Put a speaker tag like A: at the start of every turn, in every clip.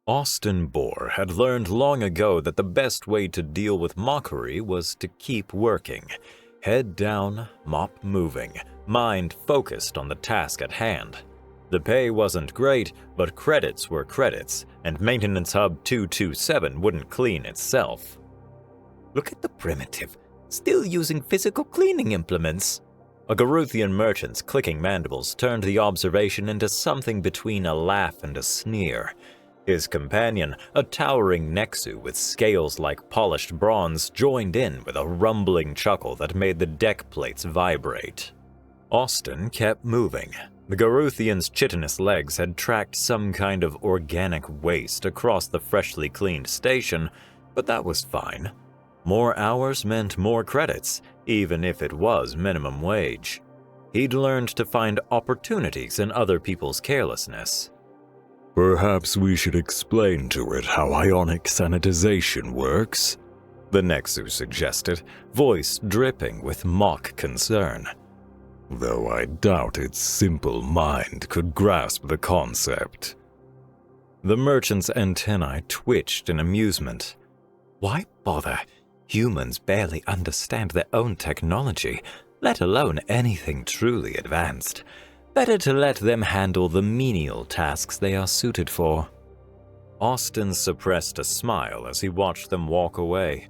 A: Austin Bohr had learned long ago that the best way to deal with mockery was to keep working. Head down, mop moving, mind focused on the task at hand. The pay wasn't great, but credits were credits, and Maintenance Hub 227 wouldn't clean itself.
B: Look at the primitive, still using physical cleaning implements.
A: A Garuthian merchant's clicking mandibles turned the observation into something between a laugh and a sneer. His companion, a towering Nexu with scales like polished bronze, joined in with a rumbling chuckle that made the deck plates vibrate. Austin kept moving. The Garuthian's chitinous legs had tracked some kind of organic waste across the freshly cleaned station, but that was fine. More hours meant more credits, even if it was minimum wage. He'd learned to find opportunities in other people's carelessness.
C: Perhaps we should explain to it how ionic sanitization works,
A: the Nexu suggested, voice dripping with mock concern.
C: Though I doubt its simple mind could grasp the concept.
A: The merchant's antennae twitched in amusement.
B: Why bother? Humans barely understand their own technology, let alone anything truly advanced. Better to let them handle the menial tasks they are suited for.
A: Austin suppressed a smile as he watched them walk away.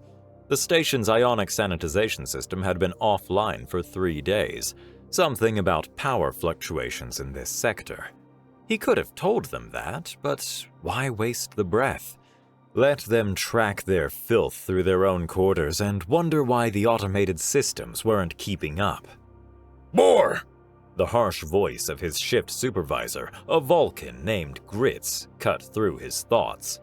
A: The station's ionic sanitization system had been offline for 3 days, something about power fluctuations in this sector. He could have told them that, but why waste the breath? Let them track their filth through their own quarters and wonder why the automated systems weren't keeping up.
D: More!
A: The harsh voice of his shift supervisor, a Vulcan named Grits, cut through his thoughts.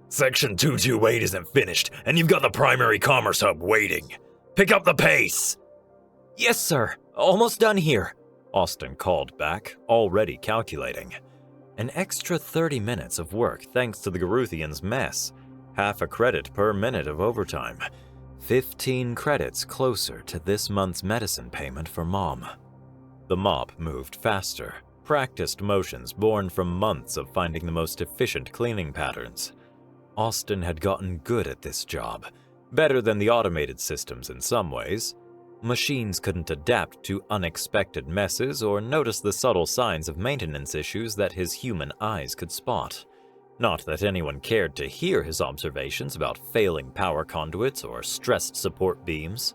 D: Section 228 isn't finished, and you've got the primary commerce hub waiting. Pick up the pace!
B: Yes, sir. Almost done here,
A: Austin called back, already calculating. An extra 30 minutes of work thanks to the Garuthian's mess. Half a credit per minute of overtime. 15 credits closer to this month's medicine payment for Mom. The mop moved faster, practiced motions born from months of finding the most efficient cleaning patterns. Austin had gotten good at this job, better than the automated systems in some ways. Machines couldn't adapt to unexpected messes or notice the subtle signs of maintenance issues that his human eyes could spot. Not that anyone cared to hear his observations about failing power conduits or stressed support beams.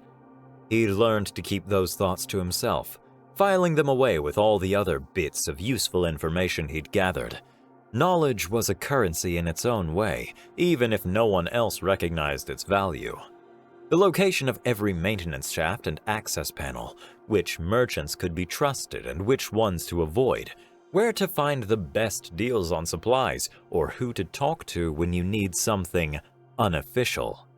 A: He'd learned to keep those thoughts to himself, filing them away with all the other bits of useful information he'd gathered. Knowledge was a currency in its own way, even if no one else recognized its value. The location of every maintenance shaft and access panel, which merchants could be trusted and which ones to avoid, where to find the best deals on supplies, or who to talk to when you need something unofficial.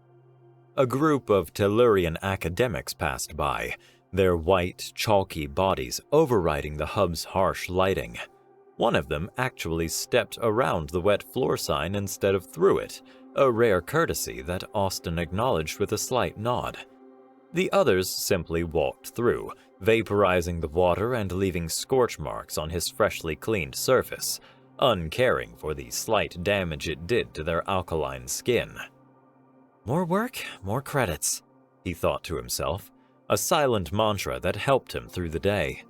A: A group of Tellurian academics passed by, their white, chalky bodies overriding the hub's harsh lighting. One of them actually stepped around the wet floor sign instead of through it, a rare courtesy that Austin acknowledged with a slight nod. The others simply walked through, vaporizing the water and leaving scorch marks on his freshly cleaned surface, uncaring for the slight damage it did to their alkaline skin. More work, more credits, he thought to himself, a silent mantra that helped him through the day.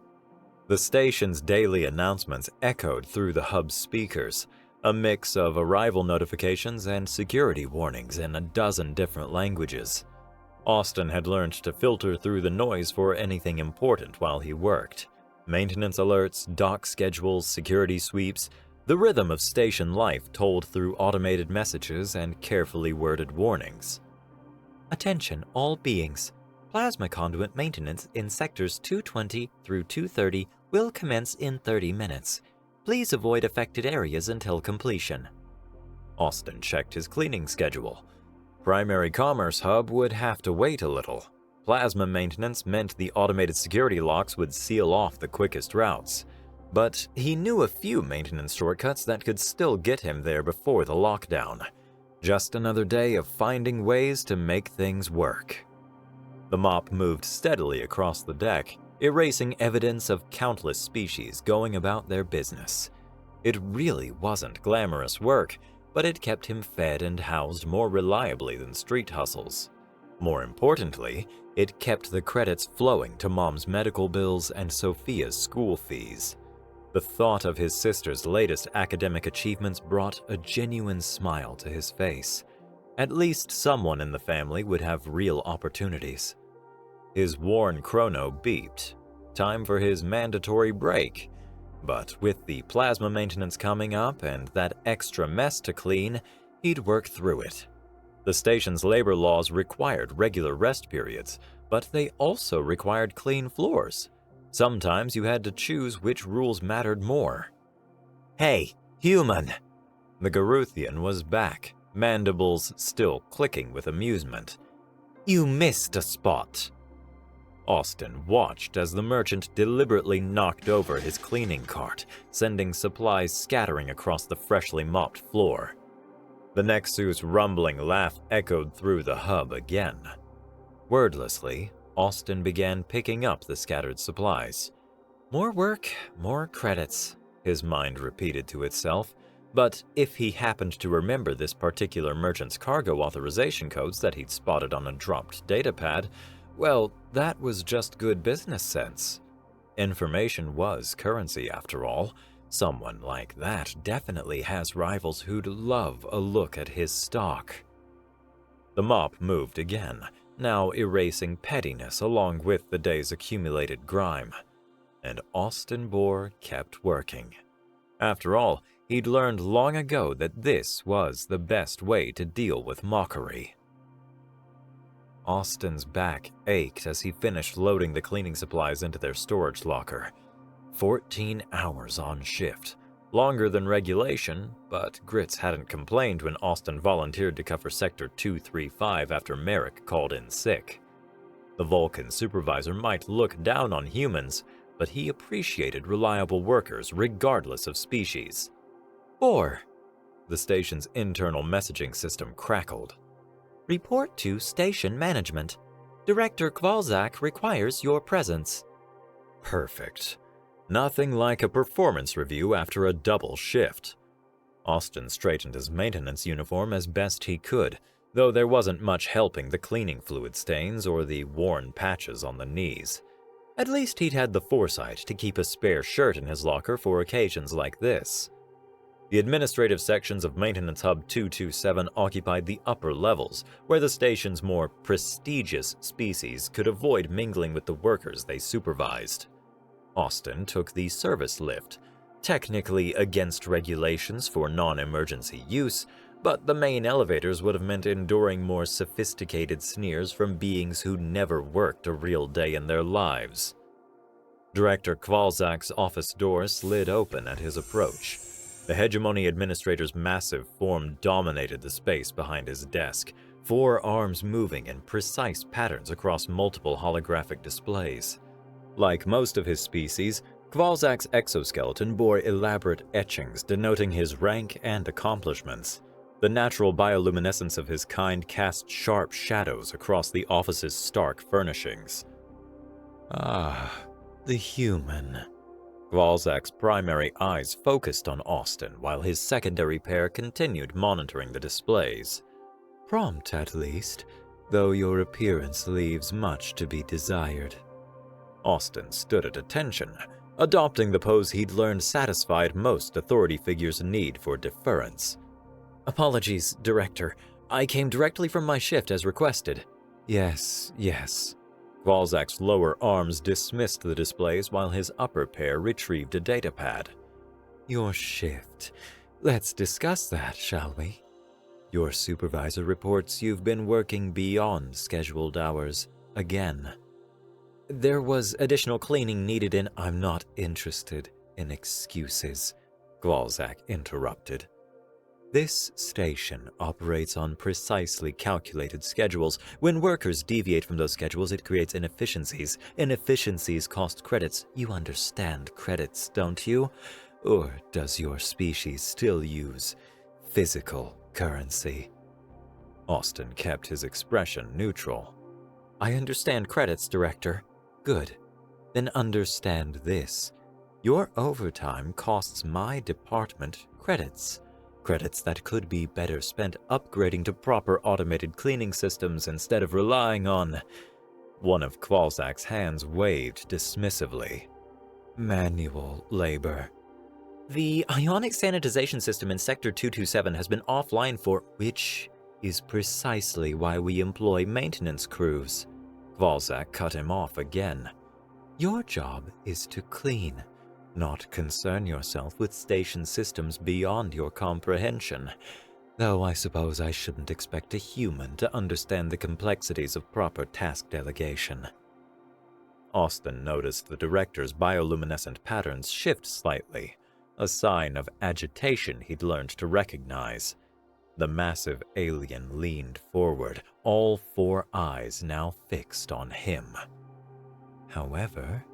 A: The station's daily announcements echoed through the hub's speakers, a mix of arrival notifications and security warnings in a dozen different languages. Austin had learned to filter through the noise for anything important while he worked. Maintenance alerts, dock schedules, security sweeps, the rhythm of station life told through automated messages and carefully worded warnings.
B: Attention all beings. Plasma conduit maintenance in sectors 220 through 230 will commence in 30 minutes. Please avoid affected areas until completion.
A: Austin checked his cleaning schedule. Primary Commerce Hub would have to wait a little. Plasma maintenance meant the automated security locks would seal off the quickest routes. But he knew a few maintenance shortcuts that could still get him there before the lockdown. Just another day of finding ways to make things work. The mop moved steadily across the deck, erasing evidence of countless species going about their business. It really wasn't glamorous work, but it kept him fed and housed more reliably than street hustles. More importantly, it kept the credits flowing to Mom's medical bills and Sophia's school fees. The thought of his sister's latest academic achievements brought a genuine smile to his face. At least someone in the family would have real opportunities. His worn chrono beeped. Time for his mandatory break. But with the plasma maintenance coming up and that extra mess to clean, he'd work through it. The station's labor laws required regular rest periods, but they also required clean floors. Sometimes you had to choose which rules mattered more. "Hey, human!" The Garuthian was back, mandibles still clicking with amusement. "You missed a spot." Austin watched as the merchant deliberately knocked over his cleaning cart, sending supplies scattering across the freshly mopped floor. The Nexus' rumbling laugh echoed through the hub again. Wordlessly, Austin began picking up the scattered supplies. More work, more credits, his mind repeated to itself. But if he happened to remember this particular merchant's cargo authorization codes that he'd spotted on a dropped datapad, well, that was just good business sense. Information was currency after all. Someone like that definitely has rivals who'd love a look at his stock. The mop moved again, now erasing pettiness along with the day's accumulated grime. And Austin Bohr kept working. After all, he'd learned long ago that this was the best way to deal with mockery. Austin's back ached as he finished loading the cleaning supplies into their storage locker. 14 hours on shift. Longer than regulation, but Grits hadn't complained when Austin volunteered to cover Sector 235 after Merrick called in sick. The Vulcan supervisor might look down on humans, but he appreciated reliable workers regardless of species. "Bohr," the station's internal messaging system crackled. "Report to station management. Director Kvalzak requires your presence." Perfect. Nothing like a performance review after a double shift. Austin straightened his maintenance uniform as best he could, though there wasn't much helping the cleaning fluid stains or the worn patches on the knees. At least he'd had the foresight to keep a spare shirt in his locker for occasions like this. The administrative sections of Maintenance Hub 227 occupied the upper levels, where the station's more prestigious species could avoid mingling with the workers they supervised. Austin took the service lift, technically against regulations for non-emergency use, but the main elevators would have meant enduring more sophisticated sneers from beings who never worked a real day in their lives. Director Kvalzak's office door slid open at his approach. The Hegemony Administrator's massive form dominated the space behind his desk, 4 arms moving in precise patterns across multiple holographic displays. Like most of his species, Kvalzak's exoskeleton bore elaborate etchings denoting his rank and accomplishments. The natural bioluminescence of his kind cast sharp shadows across the office's stark furnishings. Ah, the human. Kvalzak's primary eyes focused on Austin while his secondary pair continued monitoring the displays. Prompt at least, though your appearance leaves much to be desired. Austin stood at attention, adopting the pose he'd learned satisfied most authority figures' need for deference. "Apologies, Director. I came directly from my shift as requested." Yes. Kvalzak's lower arms dismissed the displays while his upper pair retrieved a datapad. "Your shift. Let's discuss that, shall we? Your supervisor reports you've been working beyond scheduled hours again." "There was additional cleaning needed and I'm not interested in excuses," Kvalzak interrupted. "This station operates on precisely calculated schedules. When workers deviate from those schedules, it creates inefficiencies. Inefficiencies cost credits. You understand credits, don't you? Or does your species still use physical currency?" Austin kept his expression neutral. "I understand credits, Director." "Good. Then understand this. Your overtime costs my department credits.
B: Credits that could be better spent upgrading to proper automated cleaning systems instead of relying on... One of Kvalzak's hands waved dismissively. Manual labor. The ionic sanitization system in Sector 227 has been offline which is precisely why we employ maintenance crews. Kvalzak cut him off again. Your job is to clean, not concern yourself with station systems beyond your comprehension, though I suppose I shouldn't expect a human to understand the complexities of proper task delegation. Austin noticed the director's bioluminescent patterns shift slightly, a sign of agitation he'd learned to recognize. The massive alien leaned forward, all 4 eyes now fixed on him. However,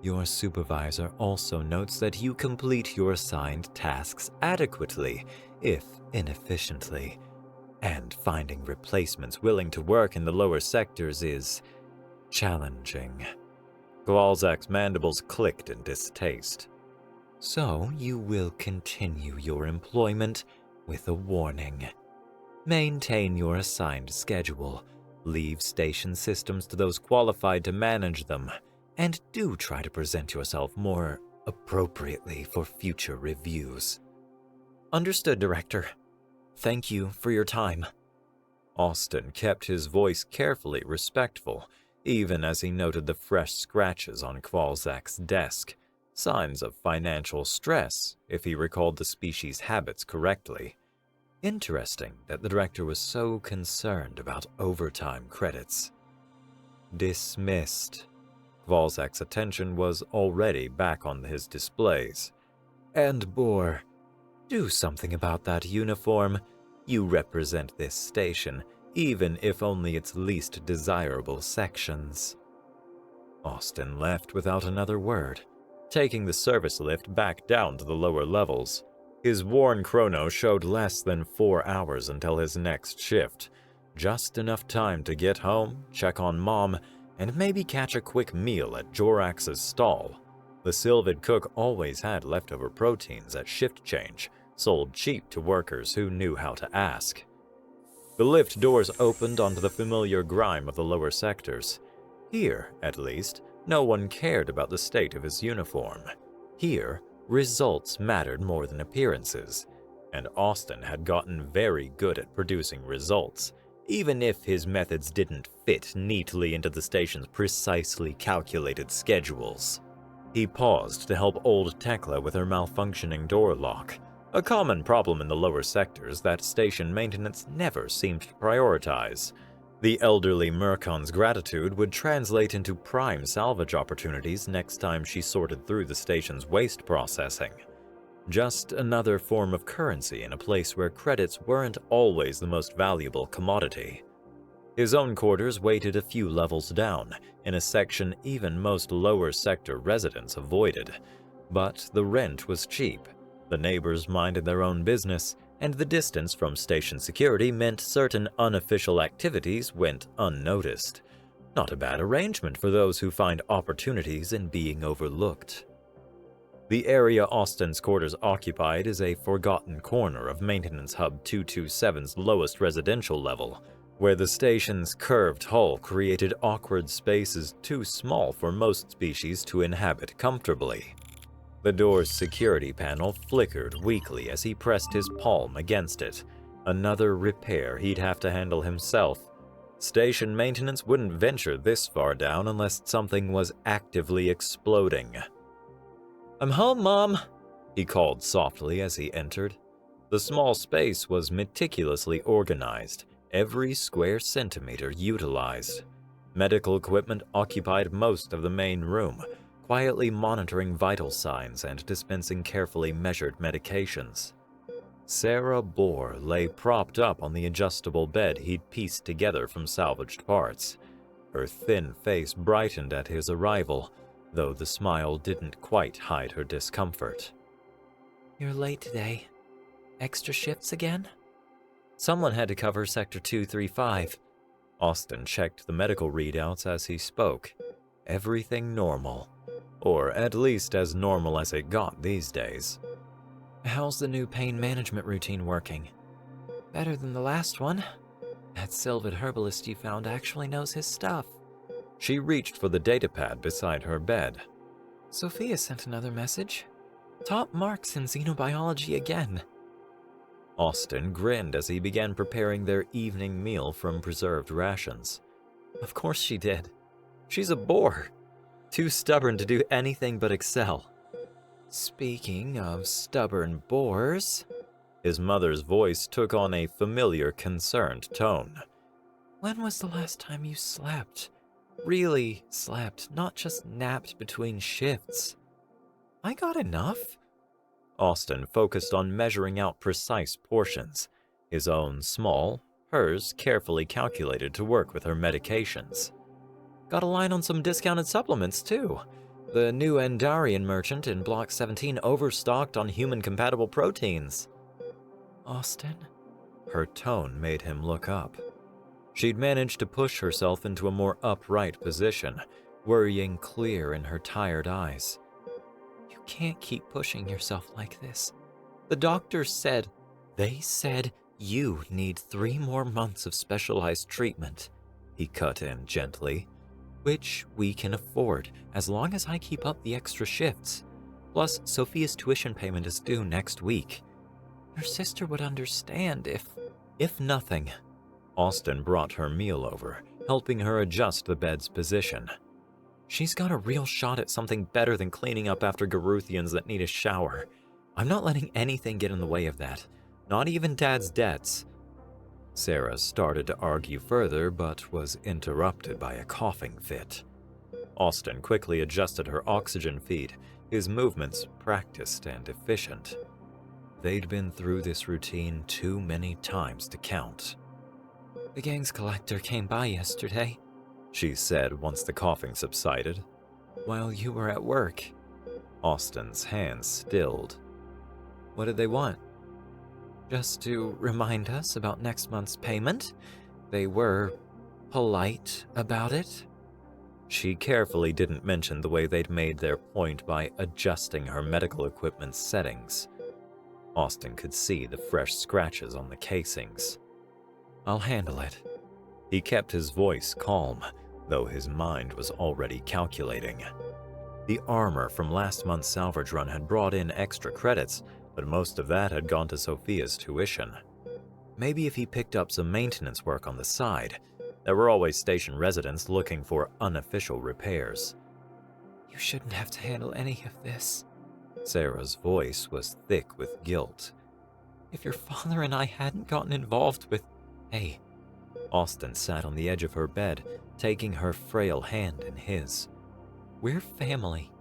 B: your supervisor also notes that you complete your assigned tasks adequately, if inefficiently, and finding replacements willing to work in the lower sectors is challenging. Kvalzak's mandibles clicked in distaste. So you will continue your employment with a warning. Maintain your assigned schedule, leave station systems to those qualified to manage them, and do try to present yourself more appropriately for future reviews. Understood, Director. Thank you for your time. Austin kept his voice carefully respectful, even as he noted the fresh scratches on Kvalzak's desk, signs of financial stress, if he recalled the species' habits correctly. Interesting that the director was so concerned about overtime credits. Dismissed. Kvalzak's attention was already back on his displays. And Boar, do something about that uniform. You represent this station, even if only its least desirable sections. Austin left without another word, taking the service lift back down to the lower levels. His worn chrono showed less than 4 hours until his next shift, just enough time to get home, check on Mom, and maybe catch a quick meal at Jorax's stall. The Sylvid cook always had leftover proteins at shift change, sold cheap to workers who knew how to ask. The lift doors opened onto the familiar grime of the lower sectors. Here, at least, no one cared about the state of his uniform. Here, results mattered more than appearances, and Austin had gotten very good at producing results, even if his methods didn't fit neatly into the station's precisely calculated schedules. He paused to help old Tekla with her malfunctioning door lock, a common problem in the lower sectors that station maintenance never seemed to prioritize. The elderly Mercon's gratitude would translate into prime salvage opportunities next time she sorted through the station's waste processing. Just another form of currency in a place where credits weren't always the most valuable commodity. His own quarters waited a few levels down, in a section even most lower sector residents avoided. But the rent was cheap, the neighbors minded their own business, and the distance from station security meant certain unofficial activities went unnoticed. Not a bad arrangement for those who find opportunities in being overlooked. The area Austin's quarters occupied is a forgotten corner of Maintenance Hub 227's lowest residential level, where the station's curved hull created awkward spaces too small for most species to inhabit comfortably. The door's security panel flickered weakly as he pressed his palm against it, another repair he'd have to handle himself. Station maintenance wouldn't venture this far down unless something was actively exploding. "I'm home, Mom," he called softly as he entered. The small space was meticulously organized, every square centimeter utilized. Medical equipment occupied most of the main room, quietly monitoring vital signs and dispensing carefully measured medications. Sarah Bohr lay propped up on the adjustable bed he'd pieced together from salvaged parts. Her thin face brightened at his arrival, though the smile didn't quite hide her discomfort. "You're late today. Extra shifts again?" Someone had to cover Sector 235. Austin checked the medical readouts as he spoke. Everything normal. Or at least as normal as it got these days. How's the new pain management routine working? Better than the last one. That Sylvan herbalist you found actually knows his stuff.
A: She reached for the datapad beside her bed.
B: Sophia sent another message. Top marks in xenobiology again.
A: Austin grinned as he began preparing their evening meal from preserved rations. Of course she did. She's a bore. Too stubborn to do anything but excel.
B: Speaking of stubborn bores,
A: his mother's voice took on a familiar, concerned tone.
B: When was the last time you slept? Really slept, not just napped between shifts. I got enough.
A: Austin focused on measuring out precise portions, his own small, hers carefully calculated to work with her medications.
B: Got a line on some discounted supplements, too. The new Endarian merchant in Block 17 overstocked on human-compatible proteins. Austin?
A: Her tone made him look up. She'd managed to push herself into a more upright position, worrying clear in her tired eyes.
B: You can't keep pushing yourself like this. The doctors said,
A: They said you need 3 more months of specialized treatment, he cut in gently, which we can afford as long as I keep up the extra shifts. Plus, Sophia's tuition payment is due next week.
B: Your sister would understand
A: If nothing. Austin brought her meal over, helping her adjust the bed's position. She's got a real shot at something better than cleaning up after Garuthians that need a shower. I'm not letting anything get in the way of that, not even Dad's debts. Sarah started to argue further, but was interrupted by a coughing fit. Austin quickly adjusted her oxygen feed, his movements practiced and efficient. They'd been through this routine too many times to count.
B: The gang's collector came by yesterday,
A: she said once the coughing subsided.
B: While you were at work.
A: Austin's hands stilled. What did they want?
B: Just to remind us about next month's payment. They were polite about it.
A: She carefully didn't mention the way they'd made their point by adjusting her medical equipment's settings. Austin could see the fresh scratches on the casings.
B: I'll handle it.
A: He kept his voice calm, though his mind was already calculating. The armor from last month's salvage run had brought in extra credits, but most of that had gone to Sophia's tuition. Maybe if he picked up some maintenance work on the side. There were always station residents looking for unofficial repairs.
B: You shouldn't have to handle any of this.
A: Sarah's voice was thick with guilt.
B: If your father and I hadn't gotten involved with...
A: Hey. Austin sat on the edge of her bed, taking her frail hand in his. We're family.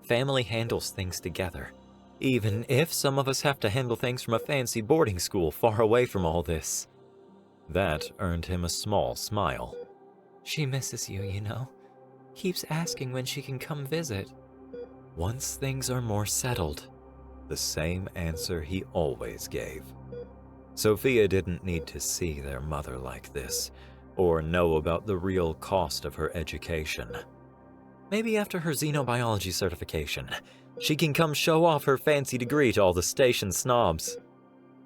A: Family handles things together. Even if some of us have to handle things from a fancy boarding school far away from all this. That earned him a small smile.
B: She misses you, you know. Keeps asking when she can come visit.
A: Once things are more settled. The same answer he always gave. Sophia didn't need to see their mother like this, or know about the real cost of her education. Maybe after her xenobiology certification, she can come show off her fancy degree to all the station snobs.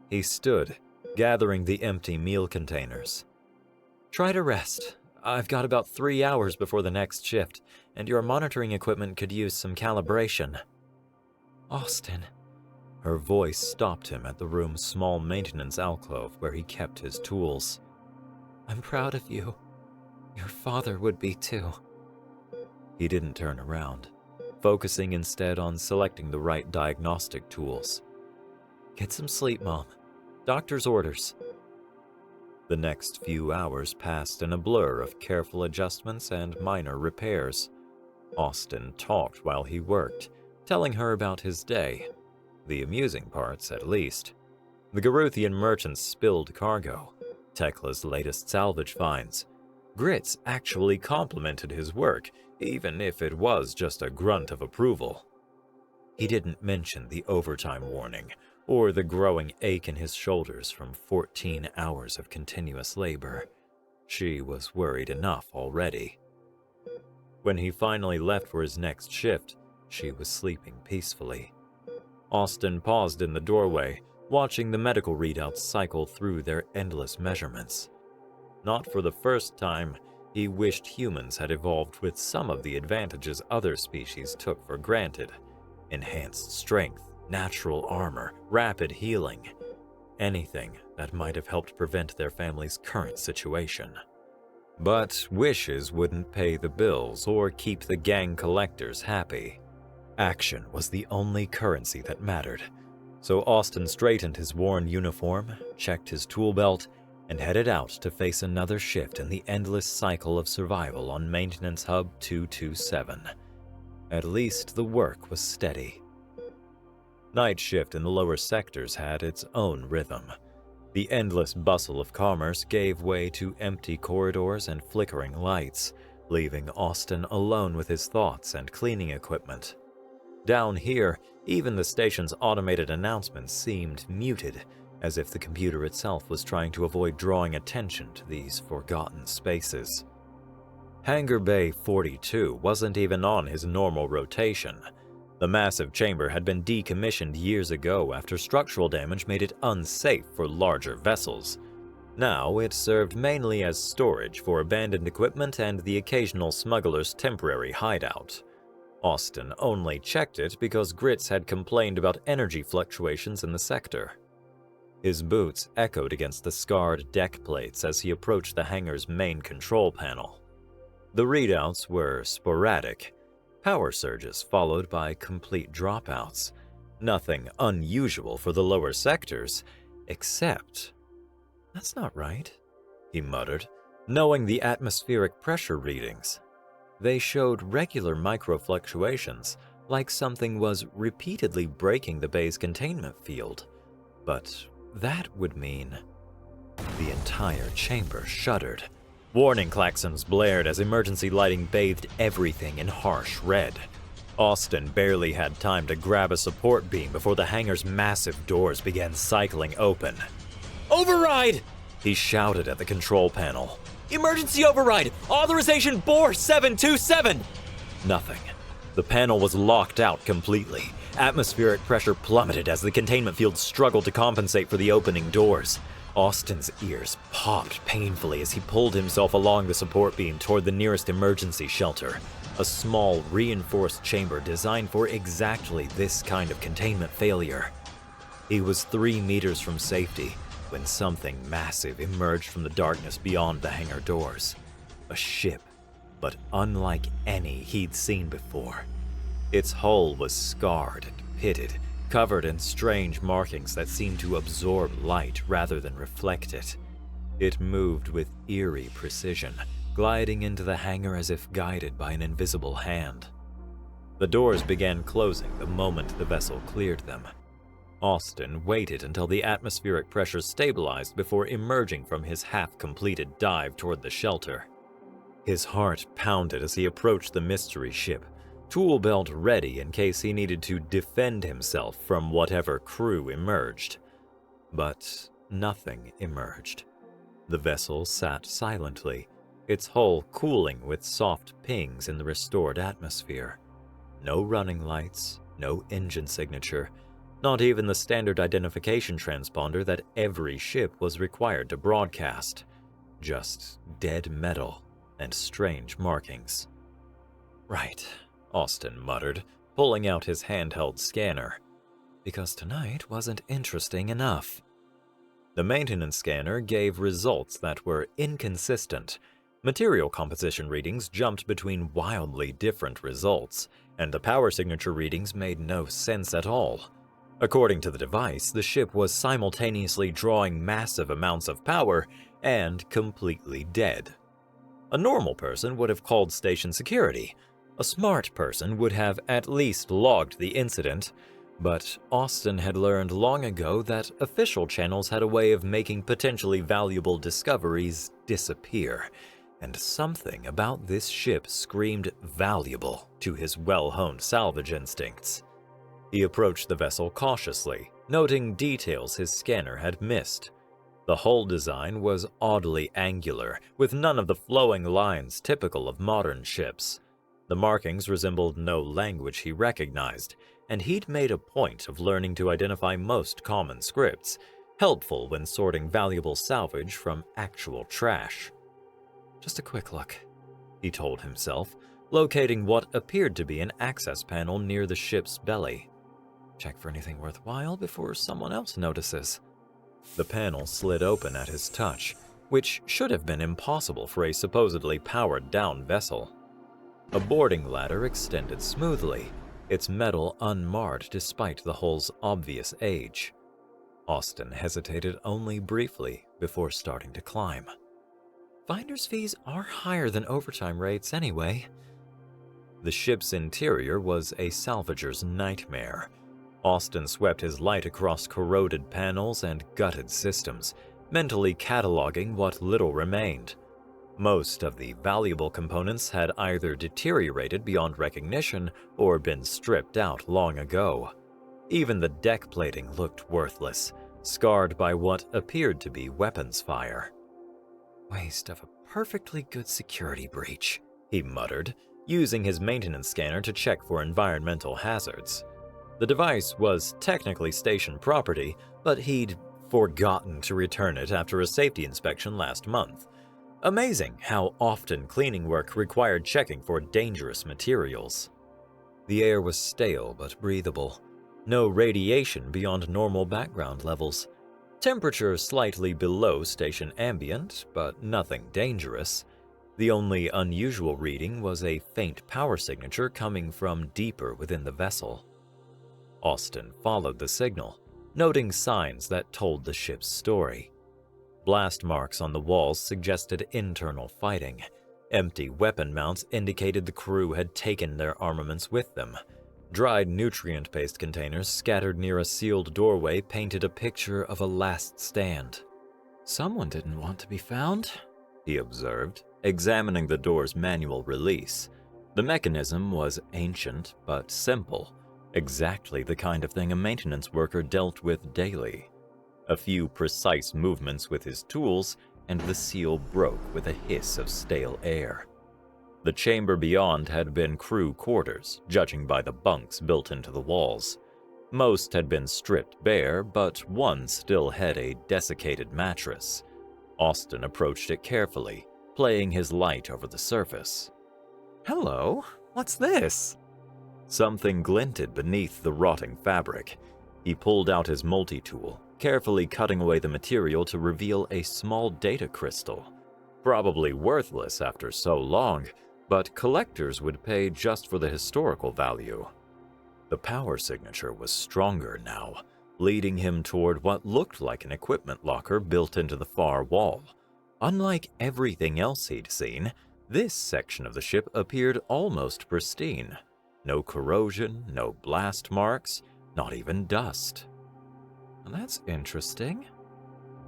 A: He stood, gathering the empty meal containers. Try to rest. I've got about 3 hours before the next shift, and your monitoring equipment could use some calibration.
B: Austin.
A: Her voice stopped him at the room's small maintenance alcove where he kept his tools.
B: I'm proud of you. Your father would be too.
A: He didn't turn around, focusing instead on selecting the right diagnostic tools. Get some sleep, Mom. Doctor's orders. The next few hours passed in a blur of careful adjustments and minor repairs. Austin talked while he worked, telling her about his day. The amusing parts, at least. The Garuthian merchant's spilled cargo, Tekla's latest salvage finds. Grits actually complimented his work, even if it was just a grunt of approval. He didn't mention the overtime warning, or the growing ache in his shoulders from 14 hours of continuous labor. She was worried enough already. When he finally left for his next shift, she was sleeping peacefully. Austin paused in the doorway, watching the medical readouts cycle through their endless measurements. Not for the first time, he wished humans had evolved with some of the advantages other species took for granted. Enhanced strength, natural armor, rapid healing. Anything that might have helped prevent their family's current situation. But wishes wouldn't pay the bills or keep the gang collectors happy. Action was the only currency that mattered, so Austin straightened his worn uniform, checked his tool belt, and headed out to face another shift in the endless cycle of survival on Maintenance Hub 227. At least the work was steady. Night shift in the lower sectors had its own rhythm. The endless bustle of commerce gave way to empty corridors and flickering lights, leaving Austin alone with his thoughts and cleaning equipment. Down here, even the station's automated announcements seemed muted, as if the computer itself was trying to avoid drawing attention to these forgotten spaces. Hangar Bay 42 wasn't even on his normal rotation. The massive chamber had been decommissioned years ago after structural damage made it unsafe for larger vessels. Now it served mainly as storage for abandoned equipment and the occasional smuggler's temporary hideout. Austin only checked it because Grits had complained about energy fluctuations in the sector. His boots echoed against the scarred deck plates as he approached the hangar's main control panel. The readouts were sporadic, power surges followed by complete dropouts. Nothing unusual for the lower sectors, except... "That's not right," he muttered, knowing the atmospheric pressure readings. They showed regular microfluctuations, like something was repeatedly breaking the bay's containment field. But that would mean... The entire chamber shuddered. Warning klaxons blared as emergency lighting bathed everything in harsh red. Austin barely had time to grab a support beam before the hangar's massive doors began cycling open. "Override!" he shouted at the control panel. "Emergency override! Authorization bore 727!" Nothing. The panel was locked out completely. Atmospheric pressure plummeted as the containment field struggled to compensate for the opening doors. Austin's ears popped painfully as he pulled himself along the support beam toward the nearest emergency shelter, a small, reinforced chamber designed for exactly this kind of containment failure. He was 3 meters from safety when something massive emerged from the darkness beyond the hangar doors. A ship, but unlike any he'd seen before. Its hull was scarred and pitted, covered in strange markings that seemed to absorb light rather than reflect it. It moved with eerie precision, gliding into the hangar as if guided by an invisible hand. The doors began closing the moment the vessel cleared them. Austin waited until the atmospheric pressure stabilized before emerging from his half-completed dive toward the shelter. His heart pounded as he approached the mystery ship, tool belt ready in case he needed to defend himself from whatever crew emerged. But nothing emerged. The vessel sat silently, its hull cooling with soft pings in the restored atmosphere. No running lights, no engine signature, not even the standard identification transponder that every ship was required to broadcast. Just dead metal and strange markings. "Right," Austin muttered, pulling out his handheld scanner. Because tonight wasn't interesting enough. The maintenance scanner gave results that were inconsistent. Material composition readings jumped between wildly different results, and the power signature readings made no sense at all. According to the device, the ship was simultaneously drawing massive amounts of power and completely dead. A normal person would have called station security. A smart person would have at least logged the incident, but Austin had learned long ago that official channels had a way of making potentially valuable discoveries disappear, and something about this ship screamed valuable to his well-honed salvage instincts. He approached the vessel cautiously, noting details his scanner had missed. The hull design was oddly angular, with none of the flowing lines typical of modern ships. The markings resembled no language he recognized, and he'd made a point of learning to identify most common scripts, helpful when sorting valuable salvage from actual trash. Just a quick look, he told himself, locating what appeared to be an access panel near the ship's belly. Check for anything worthwhile before someone else notices. The panel slid open at his touch, which should have been impossible for a supposedly powered-down vessel. A boarding ladder extended smoothly, its metal unmarred despite the hull's obvious age. Austin hesitated only briefly before starting to climb. Finder's fees are higher than overtime rates anyway. The ship's interior was a salvager's nightmare. Austin swept his light across corroded panels and gutted systems, mentally cataloging what little remained. Most of the valuable components had either deteriorated beyond recognition or been stripped out long ago. Even the deck plating looked worthless, scarred by what appeared to be weapons fire. Waste of a perfectly good security breach, he muttered, using his maintenance scanner to check for environmental hazards. The device was technically station property, but he'd forgotten to return it after a safety inspection last month. Amazing how often cleaning work required checking for dangerous materials. The air was stale but breathable. No radiation beyond normal background levels. Temperature slightly below station ambient, but nothing dangerous. The only unusual reading was a faint power signature coming from deeper within the vessel. Austin followed the signal, noting signs that told the ship's story. Blast marks on the walls suggested internal fighting. Empty weapon mounts indicated the crew had taken their armaments with them. Dried nutrient-paste containers scattered near a sealed doorway painted a picture of a last stand. Someone didn't want to be found, he observed, examining the door's manual release. The mechanism was ancient but simple, exactly the kind of thing a maintenance worker dealt with daily. A few precise movements with his tools, and the seal broke with a hiss of stale air. The chamber beyond had been crew quarters, judging by the bunks built into the walls. Most had been stripped bare, but one still had a desiccated mattress. Austin approached it carefully, playing his light over the surface. "Hello, what's this?" Something glinted beneath the rotting fabric. He pulled out his multi-tool, carefully cutting away the material to reveal a small data crystal. Probably worthless after so long, but collectors would pay just for the historical value. The power signature was stronger now, leading him toward what looked like an equipment locker built into the far wall. Unlike everything else he'd seen, this section of the ship appeared almost pristine. No corrosion, no blast marks, not even dust. That's interesting.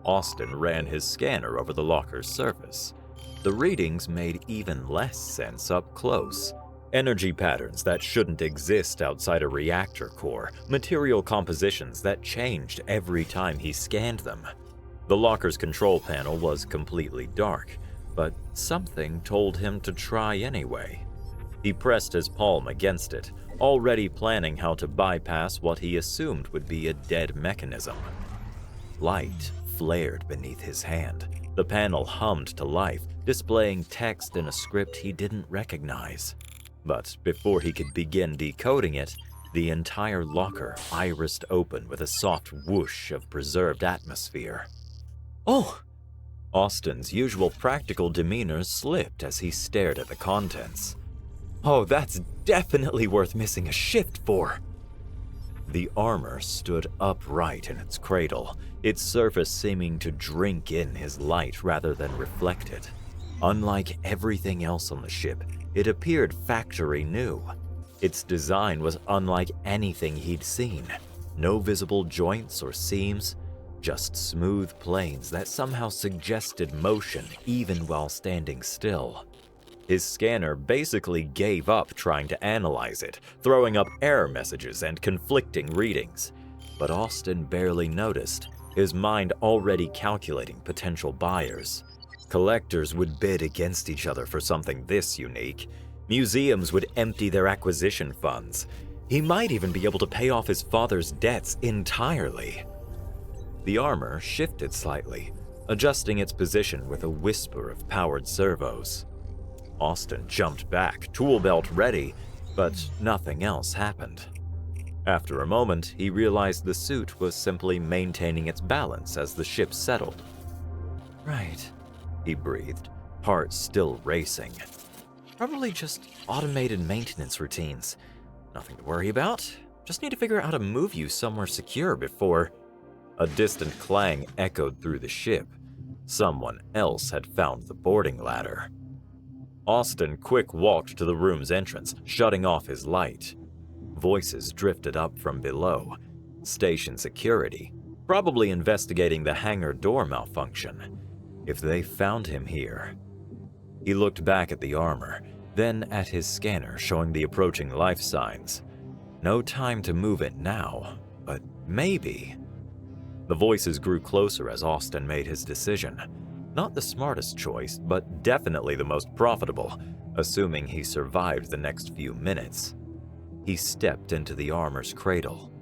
A: Austin ran his scanner over the locker's surface. The readings made even less sense up close. Energy patterns that shouldn't exist outside a reactor core, material compositions that changed every time he scanned them. The locker's control panel was completely dark, but something told him to try anyway. He pressed his palm against it, already planning how to bypass what he assumed would be a dead mechanism. Light flared beneath his hand. The panel hummed to life, displaying text in a script he didn't recognize. But before he could begin decoding it, the entire locker irised open with a soft whoosh of preserved atmosphere. "Oh!" Austin's usual practical demeanor slipped as he stared at the contents. "Oh, that's definitely worth missing a shift for." The armor stood upright in its cradle, its surface seeming to drink in his light rather than reflect it. Unlike everything else on the ship, it appeared factory new. Its design was unlike anything he'd seen. No visible joints or seams, just smooth planes that somehow suggested motion even while standing still. His scanner basically gave up trying to analyze it, throwing up error messages and conflicting readings. But Austin barely noticed, his mind already calculating potential buyers. Collectors would bid against each other for something this unique. Museums would empty their acquisition funds. He might even be able to pay off his father's debts entirely. The armor shifted slightly, adjusting its position with a whisper of powered servos. Austin jumped back, tool belt ready, but nothing else happened. After a moment, he realized the suit was simply maintaining its balance as the ship settled. Right, he breathed, heart still racing. Probably just automated maintenance routines. Nothing to worry about. Just need to figure out how to move you somewhere secure before... A distant clang echoed through the ship. Someone else had found the boarding ladder. Austin quick walked to the room's entrance, shutting off his light. Voices drifted up from below. Station security, probably investigating the hangar door malfunction. If they found him here... He looked back at the armor, then at his scanner showing the approaching life signs. No time to move it now, but maybe... The voices grew closer as Austin made his decision. Not the smartest choice, but definitely the most profitable, assuming he survived the next few minutes. He stepped into the armor's cradle.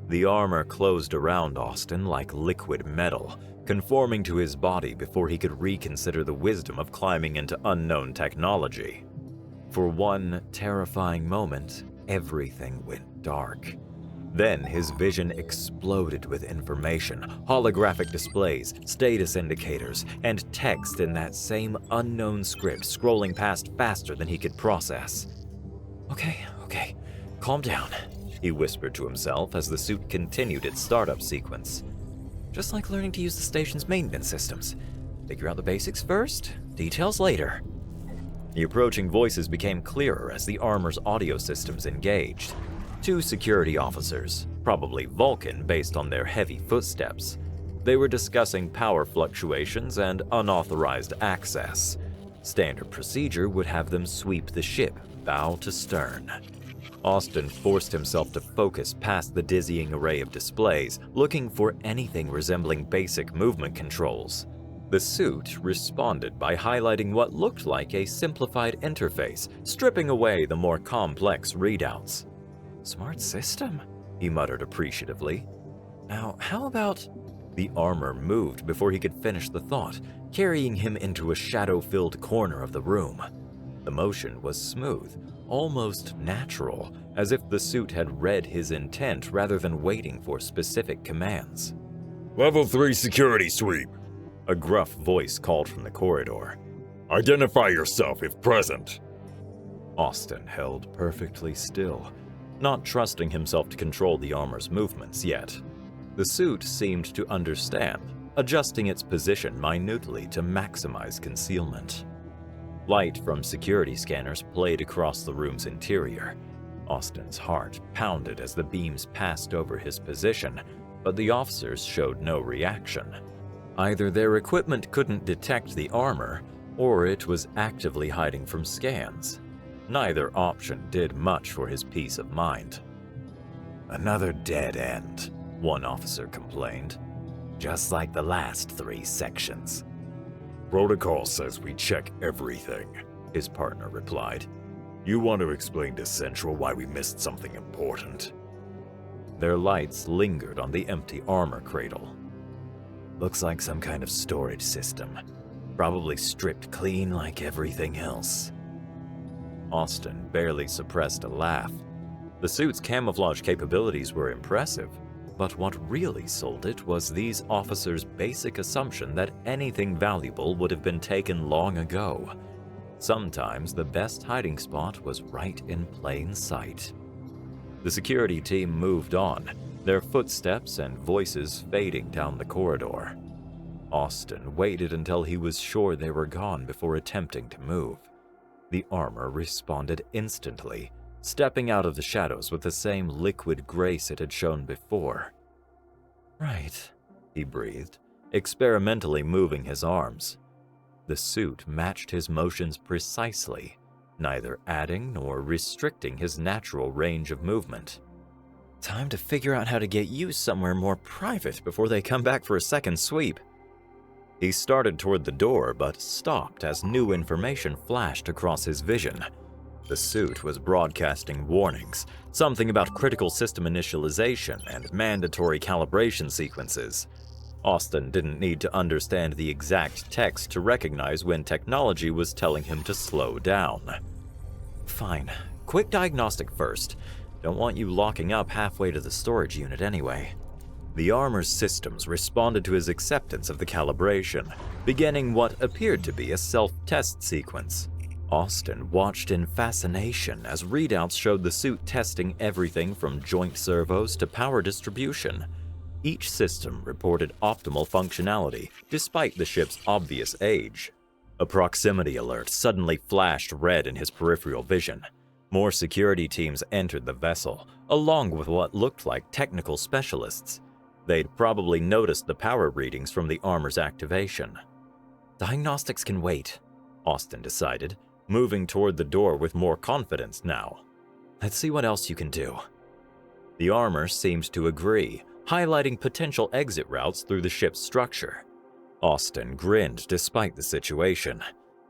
A: The armor closed around Austin like liquid metal, conforming to his body before he could reconsider the wisdom of climbing into unknown technology. For one terrifying moment, everything went dark. Then his vision exploded with information, holographic displays, status indicators, and text in that same unknown script scrolling past faster than he could process. Okay, calm down, he whispered to himself as the suit continued its startup sequence. Just like learning to use the station's maintenance systems. Figure out the basics first, details later. The approaching voices became clearer as the armor's audio systems engaged. 2 security officers, probably Vulcan based on their heavy footsteps. They were discussing power fluctuations and unauthorized access. Standard procedure would have them sweep the ship, bow to stern. Austin forced himself to focus past the dizzying array of displays, looking for anything resembling basic movement controls. The suit responded by highlighting what looked like a simplified interface, stripping away the more complex readouts. Smart system, he muttered appreciatively. Now, how about... The armor moved before he could finish the thought, carrying him into a shadow-filled corner of the room. The motion was smooth, almost natural, as if the suit had read his intent rather than waiting for specific commands.
D: Level 3 security sweep.
A: A gruff voice called from the corridor.
D: Identify yourself if present.
A: Austin held perfectly still, not trusting himself to control the armor's movements yet. The suit seemed to understand, adjusting its position minutely to maximize concealment. Light from security scanners played across the room's interior. Austin's heart pounded as the beams passed over his position, but the officers showed no reaction. Either their equipment couldn't detect the armor, or it was actively hiding from scans. Neither option did much for his peace of mind.
B: Another dead end, one officer complained. Just like the last 3 sections.
C: Protocol says we check everything, his partner replied. You want to explain to Central why we missed something important?
A: Their lights lingered on the empty armor cradle.
B: Looks like some kind of storage system. Probably stripped clean like everything else.
A: Austin barely suppressed a laugh. The suit's camouflage capabilities were impressive, but what really sold it was these officers' basic assumption that anything valuable would have been taken long ago. Sometimes the best hiding spot was right in plain sight. The security team moved on, their footsteps and voices fading down the corridor. Austin waited until he was sure they were gone before attempting to move. The armor responded instantly, stepping out of the shadows with the same liquid grace it had shown before. Right, he breathed, experimentally moving his arms. The suit matched his motions precisely, neither adding nor restricting his natural range of movement. Time to figure out how to get you somewhere more private before they come back for a second sweep. He started toward the door, but stopped as new information flashed across his vision. The suit was broadcasting warnings, something about critical system initialization and mandatory calibration sequences. Austin didn't need to understand the exact text to recognize when technology was telling him to slow down. Fine, quick diagnostic first. Don't want you locking up halfway to the storage unit anyway. The armor's systems responded to his acceptance of the calibration, beginning what appeared to be a self-test sequence. Austin watched in fascination as readouts showed the suit testing everything from joint servos to power distribution. Each system reported optimal functionality, despite the ship's obvious age. A proximity alert suddenly flashed red in his peripheral vision. More security teams entered the vessel, along with what looked like technical specialists. They'd probably noticed the power readings from the armor's activation. Diagnostics can wait, Austin decided, moving toward the door with more confidence now. Let's see what else you can do. The armor seemed to agree, highlighting potential exit routes through the ship's structure. Austin grinned despite the situation.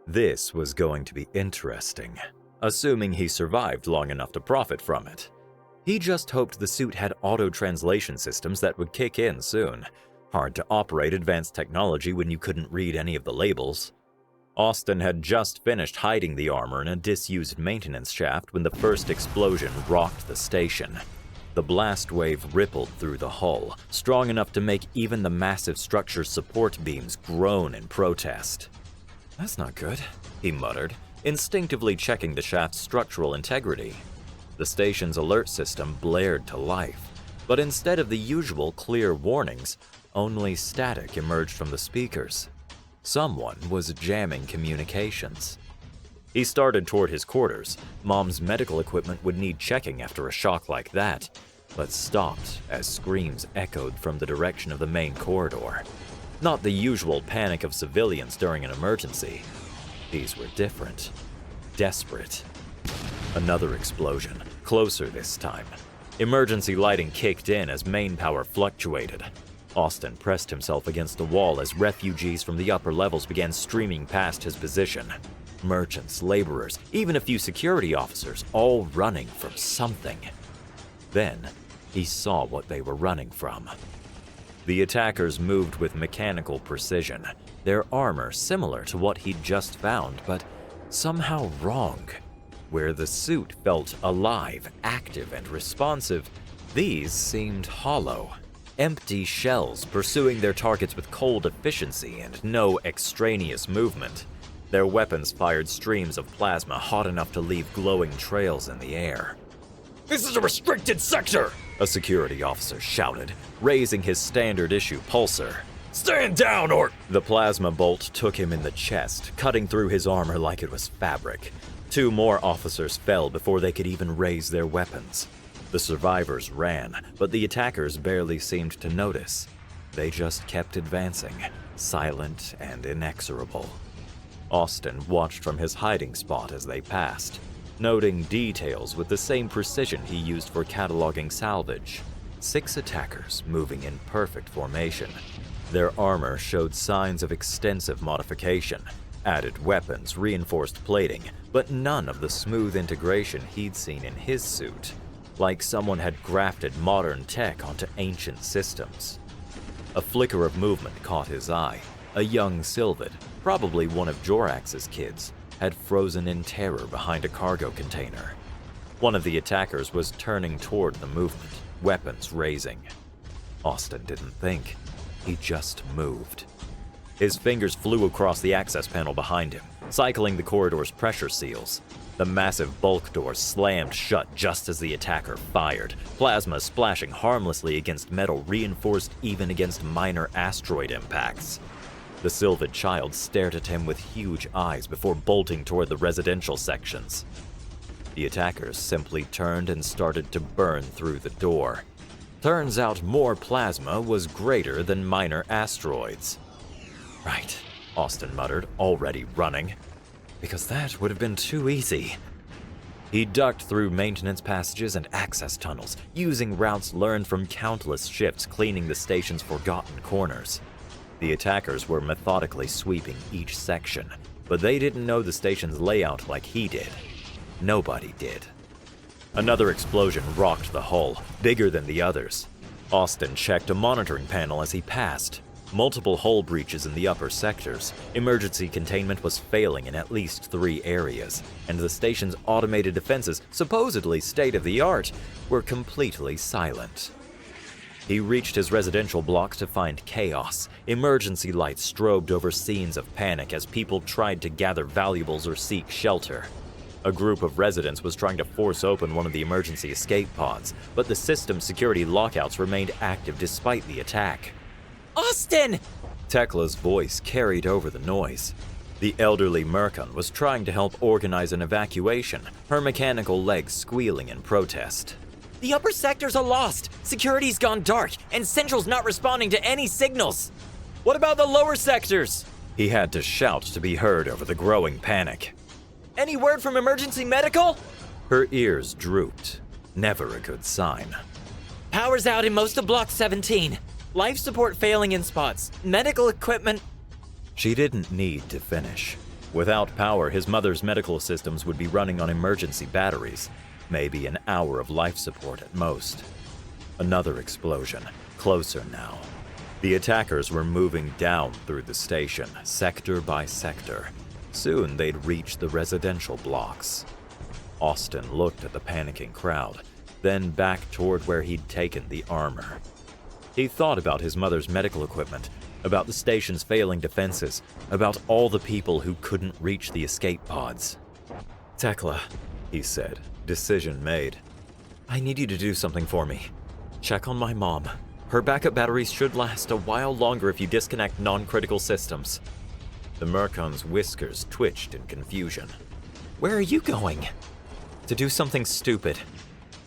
A: This was going to be interesting, assuming he survived long enough to profit from it. He just hoped the suit had auto-translation systems that would kick in soon. Hard to operate advanced technology when you couldn't read any of the labels. Austin had just finished hiding the armor in a disused maintenance shaft when the first explosion rocked the station. The blast wave rippled through the hull, strong enough to make even the massive structure's support beams groan in protest. "That's not good," he muttered, instinctively checking the shaft's structural integrity. The station's alert system blared to life, but instead of the usual clear warnings, only static emerged from the speakers. Someone was jamming communications. He started toward his quarters. Mom's medical equipment would need checking after a shock like that, but stopped as screams echoed from the direction of the main corridor. Not the usual panic of civilians during an emergency. These were different. Desperate. Another explosion, closer this time. Emergency lighting kicked in as main power fluctuated. Austin pressed himself against the wall as refugees from the upper levels began streaming past his position. Merchants, laborers, even a few security officers, all running from something. Then, he saw what they were running from. The attackers moved with mechanical precision, their armor similar to what he'd just found, but somehow wrong. Where the suit felt alive, active, and responsive, these seemed hollow. Empty shells pursuing their targets with cold efficiency and no extraneous movement. Their weapons fired streams of plasma hot enough to leave glowing trails in the air.
D: This is a restricted sector!
A: A security officer shouted, raising his standard issue pulsar.
D: Stand down or—
A: The plasma bolt took him in the chest, cutting through his armor like it was fabric. 2 more officers fell before they could even raise their weapons. The survivors ran, but the attackers barely seemed to notice. They just kept advancing, silent and inexorable. Austin watched from his hiding spot as they passed, noting details with the same precision he used for cataloging salvage. 6 attackers moving in perfect formation. Their armor showed signs of extensive modification, added weapons, reinforced plating, but none of the smooth integration he'd seen in his suit, like someone had grafted modern tech onto ancient systems. A flicker of movement caught his eye. A young Sylvid, probably one of Jorax's kids, had frozen in terror behind a cargo container. One of the attackers was turning toward the movement, weapons raising. Austin didn't think. He just moved. His fingers flew across the access panel behind him, cycling the corridor's pressure seals. The massive bulk door slammed shut just as the attacker fired, plasma splashing harmlessly against metal reinforced even against minor asteroid impacts. The Sylvid child stared at him with huge eyes before bolting toward the residential sections. The attackers simply turned and started to burn through the door. Turns out more plasma was greater than minor asteroids. Right, Austin muttered, already running. Because that would have been too easy. He ducked through maintenance passages and access tunnels, using routes learned from countless shifts cleaning the station's forgotten corners. The attackers were methodically sweeping each section, but they didn't know the station's layout like he did. Nobody did. Another explosion rocked the hull, bigger than the others. Austin checked a monitoring panel as he passed. Multiple hull breaches in the upper sectors. Emergency containment was failing in at least 3 areas, and the station's automated defenses, supposedly state-of-the-art, were completely silent. He reached his residential block to find chaos. Emergency lights strobed over scenes of panic as people tried to gather valuables or seek shelter. A group of residents was trying to force open one of the emergency escape pods, but the system's security lockouts remained active despite the attack.
B: Austin!
A: Tekla's voice carried over the noise. The elderly Mercon was trying to help organize an evacuation, her mechanical legs squealing in protest.
B: The upper sectors are lost, security's gone dark, and Central's not responding to any signals.
A: What about the lower sectors? He had to shout to be heard over the growing panic.
B: Any word from emergency medical?
A: Her ears drooped. Never a good sign.
B: Power's out in most of Block 17. Life support failing in spots. Medical equipment.
A: She didn't need to finish. Without power, his mother's medical systems would be running on emergency batteries. Maybe an hour of life support at most. Another explosion, closer now. The attackers were moving down through the station, sector by sector. Soon they'd reach the residential blocks. Austin looked at the panicking crowd, then back toward where he'd taken the armor. He thought about his mother's medical equipment, about the station's failing defenses, about all the people who couldn't reach the escape pods. "Tekla," he said, decision made. "I need you to do something for me. Check on my mom. Her backup batteries should last a while longer if you disconnect non-critical systems." The Mercon's whiskers twitched in confusion.
B: Where are you going?
A: To do something stupid.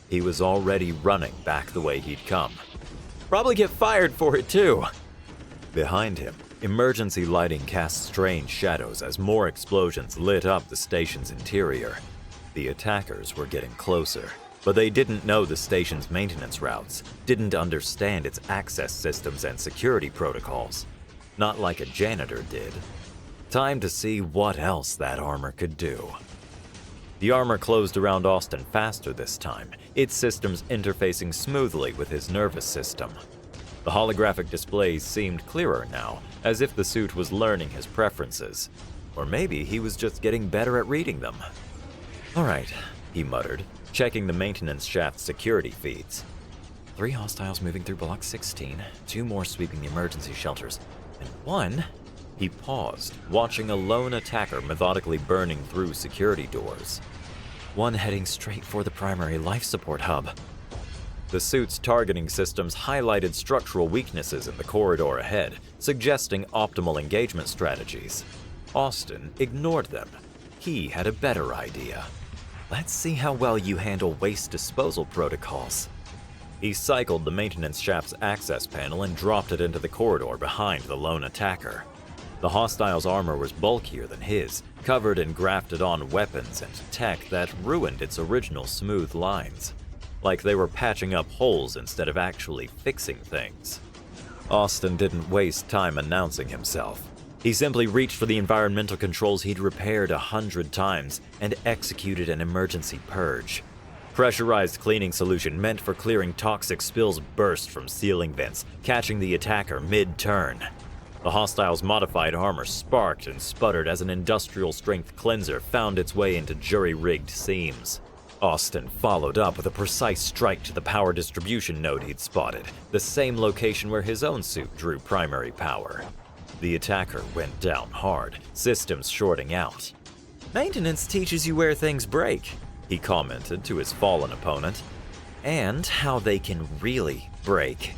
A: He was already running back the way he'd come. Probably get fired for it too. Behind him, emergency lighting cast strange shadows as more explosions lit up the station's interior. The attackers were getting closer, but they didn't know the station's maintenance routes, didn't understand its access systems and security protocols. Not like a janitor did. Time to see what else that armor could do. The armor closed around Austin faster this time, its systems interfacing smoothly with his nervous system. The holographic displays seemed clearer now, as if the suit was learning his preferences. Or maybe he was just getting better at reading them. "All right," he muttered, checking the maintenance shaft's security feeds. 3 hostiles moving through Block 16, 2 more sweeping the emergency shelters, and 1... He paused, watching a lone attacker methodically burning through security doors. 1 heading straight for the primary life support hub. The suit's targeting systems highlighted structural weaknesses in the corridor ahead, suggesting optimal engagement strategies. Austin ignored them. He had a better idea. "Let's see how well you handle waste disposal protocols." He cycled the maintenance shaft's access panel and dropped it into the corridor behind the lone attacker. The hostile's armor was bulkier than his, covered in grafted-on weapons and tech that ruined its original smooth lines. Like they were patching up holes instead of actually fixing things. Austin didn't waste time announcing himself. He simply reached for the environmental controls he'd repaired 100 times and executed an emergency purge. Pressurized cleaning solution meant for clearing toxic spills burst from ceiling vents, catching the attacker mid-turn. The hostile's modified armor sparked and sputtered as an industrial-strength cleanser found its way into jury-rigged seams. Austin followed up with a precise strike to the power distribution node he'd spotted, the same location where his own suit drew primary power. The attacker went down hard, systems shorting out. "Maintenance teaches you where things break," he commented to his fallen opponent, "and how they can really break."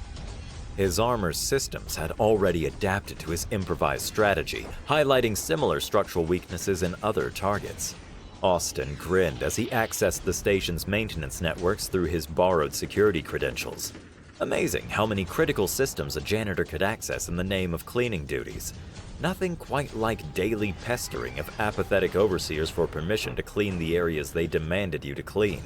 A: His armor's systems had already adapted to his improvised strategy, highlighting similar structural weaknesses in other targets. Austin grinned as he accessed the station's maintenance networks through his borrowed security credentials. Amazing how many critical systems a janitor could access in the name of cleaning duties. Nothing quite like daily pestering of apathetic overseers for permission to clean the areas they demanded you to clean.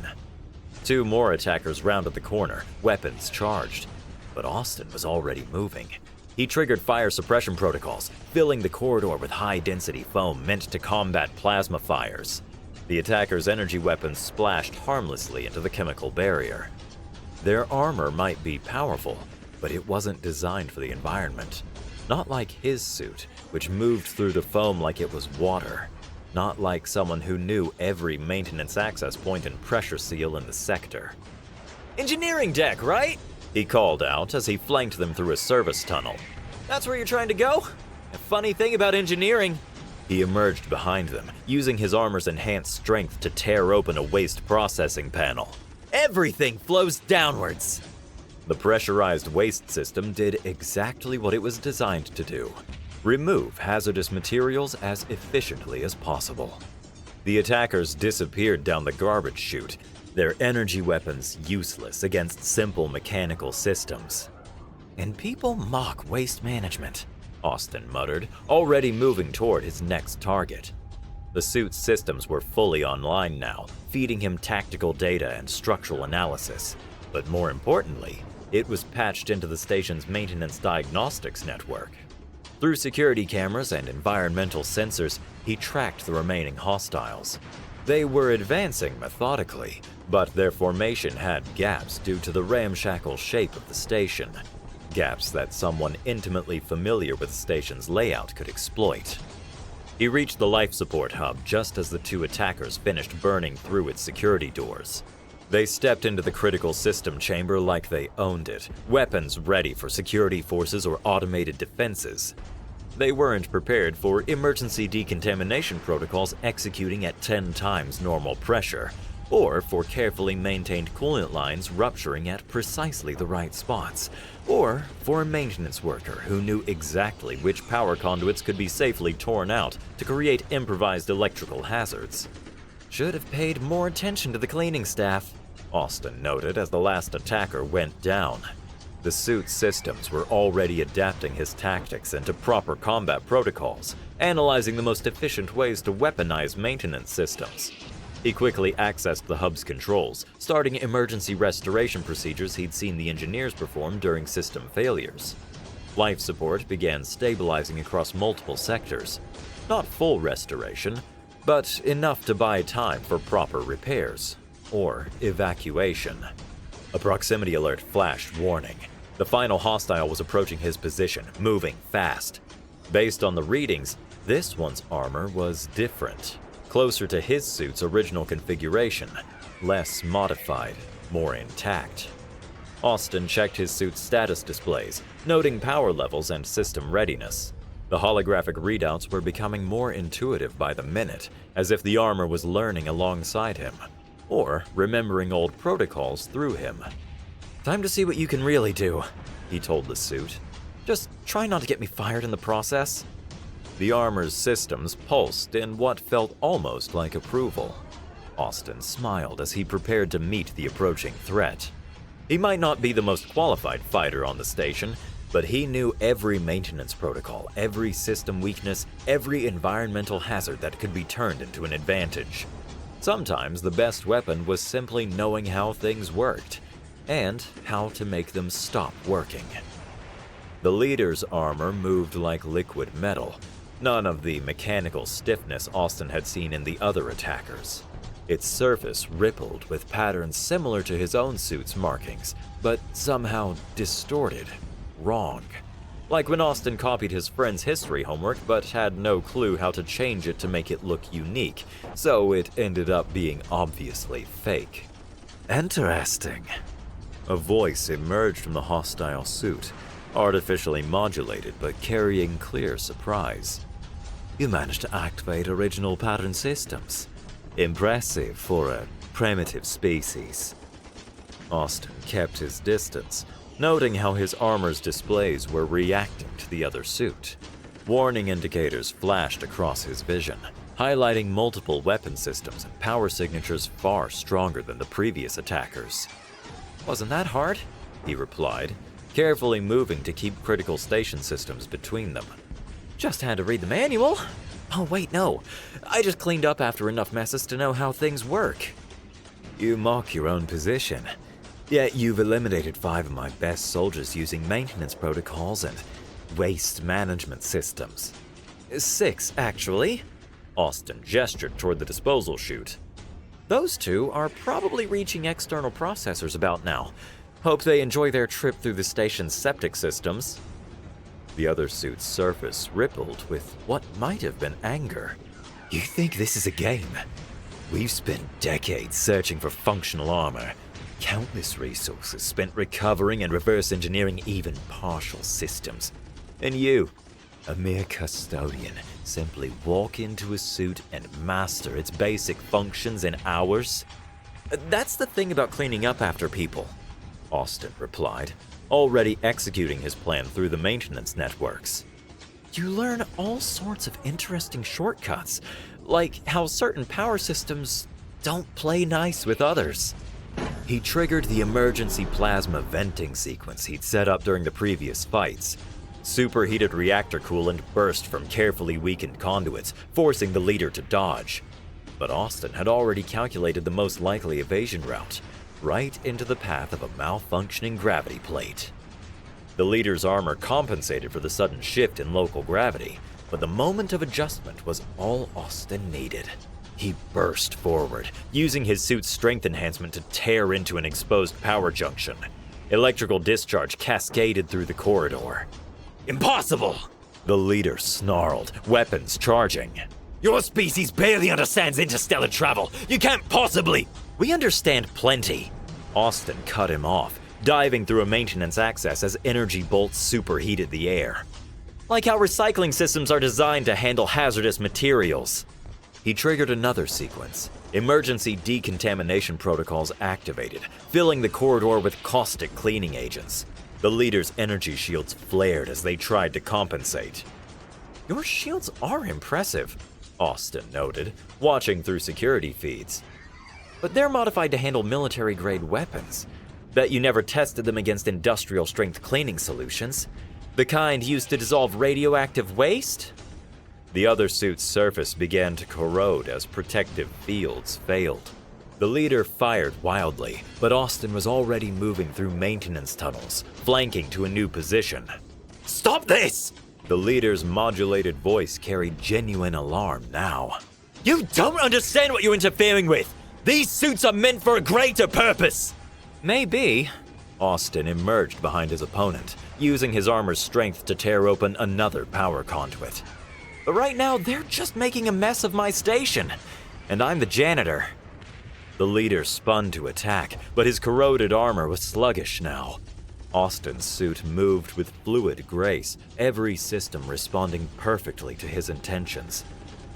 A: 2 more attackers rounded the corner, weapons charged. But Austin was already moving. He triggered fire suppression protocols, filling the corridor with high-density foam meant to combat plasma fires. The attackers' energy weapons splashed harmlessly into the chemical barrier. Their armor might be powerful, but it wasn't designed for the environment. Not like his suit, which moved through the foam like it was water. Not like someone who knew every maintenance access point and pressure seal in the sector. "Engineering deck, right?" he called out as he flanked them through a service tunnel. "That's where you're trying to go? A funny thing about engineering." He emerged behind them, using his armor's enhanced strength to tear open a waste processing panel. "Everything flows downwards." The pressurized waste system did exactly what it was designed to do: remove hazardous materials as efficiently as possible. The attackers disappeared down the garbage chute, their energy weapons useless against simple mechanical systems. "And people mock waste management," Austin muttered, already moving toward his next target. The suit's systems were fully online now, feeding him tactical data and structural analysis. But more importantly, it was patched into the station's maintenance diagnostics network. Through security cameras and environmental sensors, he tracked the remaining hostiles. They were advancing methodically, but their formation had gaps due to the ramshackle shape of the station. Gaps that someone intimately familiar with the station's layout could exploit. He reached the life support hub just as the two attackers finished burning through its security doors. They stepped into the critical system chamber like they owned it, weapons ready for security forces or automated defenses. They weren't prepared for emergency decontamination protocols executing at 10 times normal pressure, or for carefully maintained coolant lines rupturing at precisely the right spots, or for a maintenance worker who knew exactly which power conduits could be safely torn out to create improvised electrical hazards. "Should have paid more attention to the cleaning staff," Austin noted as the last attacker went down. The suit's systems were already adapting his tactics into proper combat protocols, analyzing the most efficient ways to weaponize maintenance systems. He quickly accessed the hub's controls, starting emergency restoration procedures he'd seen the engineers perform during system failures. Life support began stabilizing across multiple sectors. Not full restoration, but enough to buy time for proper repairs, or evacuation. A proximity alert flashed, warning. The final hostile was approaching his position, moving fast. Based on the readings, this one's armor was different. Closer to his suit's original configuration, less modified, more intact. Austin checked his suit's status displays, noting power levels and system readiness. The holographic readouts were becoming more intuitive by the minute, as if the armor was learning alongside him, or remembering old protocols through him. "Time to see what you can really do," he told the suit. "Just try not to get me fired in the process." The armor's systems pulsed in what felt almost like approval. Austin smiled as he prepared to meet the approaching threat. He might not be the most qualified fighter on the station, but he knew every maintenance protocol, every system weakness, every environmental hazard that could be turned into an advantage. Sometimes the best weapon was simply knowing how things worked, and how to make them stop working. The leader's armor moved like liquid metal, none of the mechanical stiffness Austin had seen in the other attackers. Its surface rippled with patterns similar to his own suit's markings, but somehow distorted, wrong. Like when Austin copied his friend's history homework but had no clue how to change it to make it look unique, so it ended up being obviously fake. "Interesting." A voice emerged from the hostile suit, artificially modulated but carrying clear surprise. "You managed to activate original pattern systems. Impressive for a primitive species." Austin kept his distance, noting how his armor's displays were reacting to the other suit. Warning indicators flashed across his vision, highlighting multiple weapon systems and power signatures far stronger than the previous attackers. "Wasn't that hard?" he replied, carefully moving to keep critical station systems between them. "Just had to read the manual. Oh wait, no. I just cleaned up after enough messes to know how things work." "You mock your own position. Yet you've eliminated 5 of my best soldiers using maintenance protocols and waste management systems." 6, actually. Austin gestured toward the disposal chute. Those two are probably reaching external processors about now. Hope they enjoy their trip through the station's septic systems. The other suit's surface rippled with what might have been anger.
B: You think this is a game? We've spent decades searching for functional armor. Countless resources spent recovering and reverse engineering even partial systems. And you, a mere custodian, simply walk into a suit and master its basic functions in hours?
A: That's the thing about cleaning up after people, Austin replied, already executing his plan through the maintenance networks. You learn all sorts of interesting shortcuts, like how certain power systems don't play nice with others. He triggered the emergency plasma venting sequence he'd set up during the previous fights. Superheated reactor coolant burst from carefully weakened conduits, forcing the leader to dodge. But Austin had already calculated the most likely evasion route, right into the path of a malfunctioning gravity plate. The leader's armor compensated for the sudden shift in local gravity, but the moment of adjustment was all Austin needed. He burst forward, using his suit's strength enhancement to tear into an exposed power junction. Electrical discharge cascaded through the corridor.
D: Impossible!
A: The leader snarled, weapons charging.
D: Your species barely understands interstellar travel. You can't possibly...
A: We understand plenty. Austin cut him off, diving through a maintenance access as energy bolts superheated the air. Like how recycling systems are designed to handle hazardous materials. He triggered another sequence. Emergency decontamination protocols activated, filling the corridor with caustic cleaning agents. The leader's energy shields flared as they tried to compensate. Your shields are impressive, Austin noted, watching through security feeds. But they're modified to handle military-grade weapons. Bet you never tested them against industrial-strength cleaning solutions. The kind used to dissolve radioactive waste? The other suit's surface began to corrode as protective fields failed. The leader fired wildly, but Austin was already moving through maintenance tunnels, flanking to a new position.
D: Stop this!
A: The leader's modulated voice carried genuine alarm now.
D: You don't understand what you're interfering with! These suits are meant for a greater purpose!
A: Maybe. Austin emerged behind his opponent, using his armor's strength to tear open another power conduit. But right now, they're just making a mess of my station, and I'm the janitor. The leader spun to attack, but his corroded armor was sluggish now. Austin's suit moved with fluid grace, every system responding perfectly to his intentions.